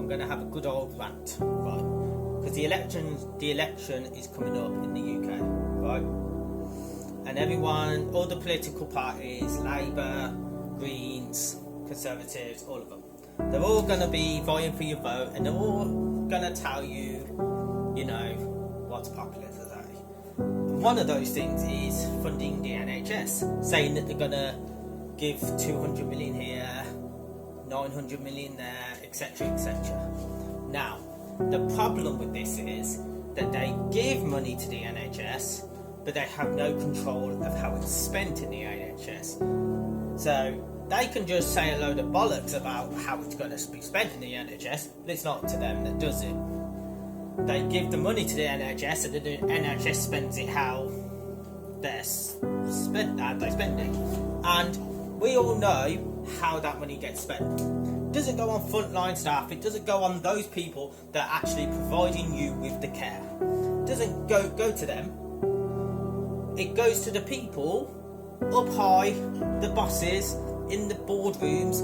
I'm going to have a good old rant, right? Because the election is coming up in the UK, right? And everyone, all the political parties, Labour, Greens, Conservatives, all of them, they're all going to be vying for your vote, and they're all going to tell you, you know, what's popular today. One of those things is funding the NHS, saying that they're going to give 200 million here, 900 million there, etc, etc. Now, the problem with this is that they give money to the NHS, but they have no control of how it's spent in the NHS. So they can just say a load of bollocks about how it's going to be spent in the NHS, but it's not up to them that does it. They give the money to the NHS, and the NHS spends it how they're spending, and we all know how that money gets spent. It doesn't go on frontline staff. It doesn't go on those people that are actually providing you with the care. It doesn't go to them. It goes to the people up high, the bosses in the boardrooms,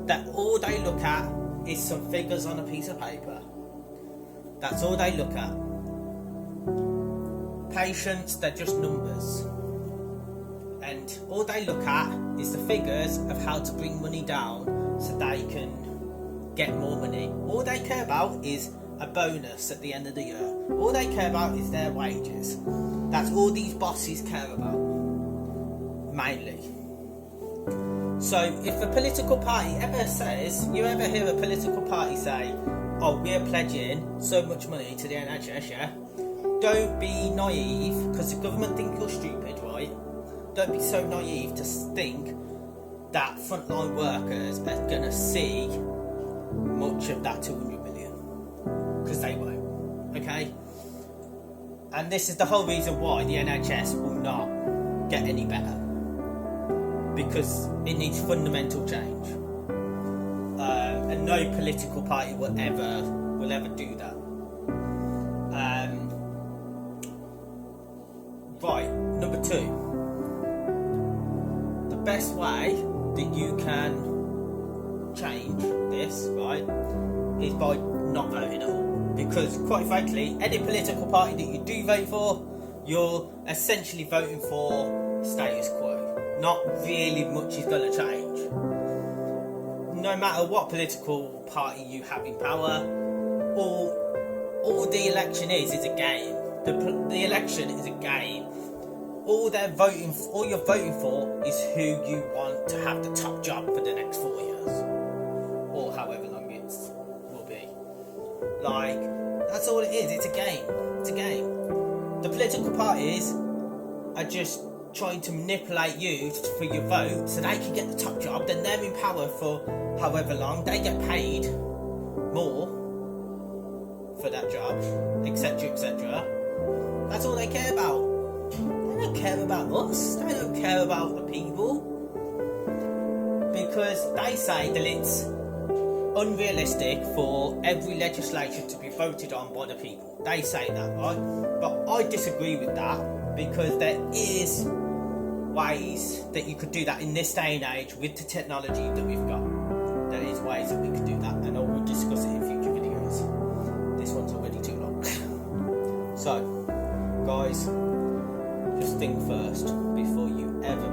that all they look at is some figures on a piece of paper. That's all they look at. Patients, they're just numbers. And all they look at is the figures of how to bring money down so they can get more money. All they care about is a bonus at the end of the year. All they care about is their wages. That's all these bosses care about, mainly. So if a political party ever says, you ever hear a political party say, oh, we're pledging so much money to the NHS, yeah? Don't be naive, because the government think you're stupid, right? Don't be so naive to think that frontline workers are going to see much of that 200 million. Because they won't, okay? And this is the whole reason why the NHS will not get any better. Because it needs fundamental change. And no political party will ever do that. Right, number 2. The best way that you can change this, right, is by not voting at all. Because, quite frankly, any political party that you do vote for, you're essentially voting for status quo. Not really much is going to change. No matter what political party you have in power, all the election is a game. The election is a game. All you're voting for is who you want to have the top job for the next 4 years, or however long it will be. Like, that's all it is. It's a game. It's a game. The political parties are just trying to manipulate you for your vote so they can get the top job. Then they're in power for however long. They get paid more for that job, etc, etc. That's all they care about. They don't care about us. They don't care about the people, because they say that it's unrealistic for every legislation to be voted on by the people. They say that, right? But I disagree with that, because there is ways that you could do that in this day and age with the technology that we've got. There is ways that we could do that, and I will discuss it in future videos. This one's already too long. So, guys, just think first before you ever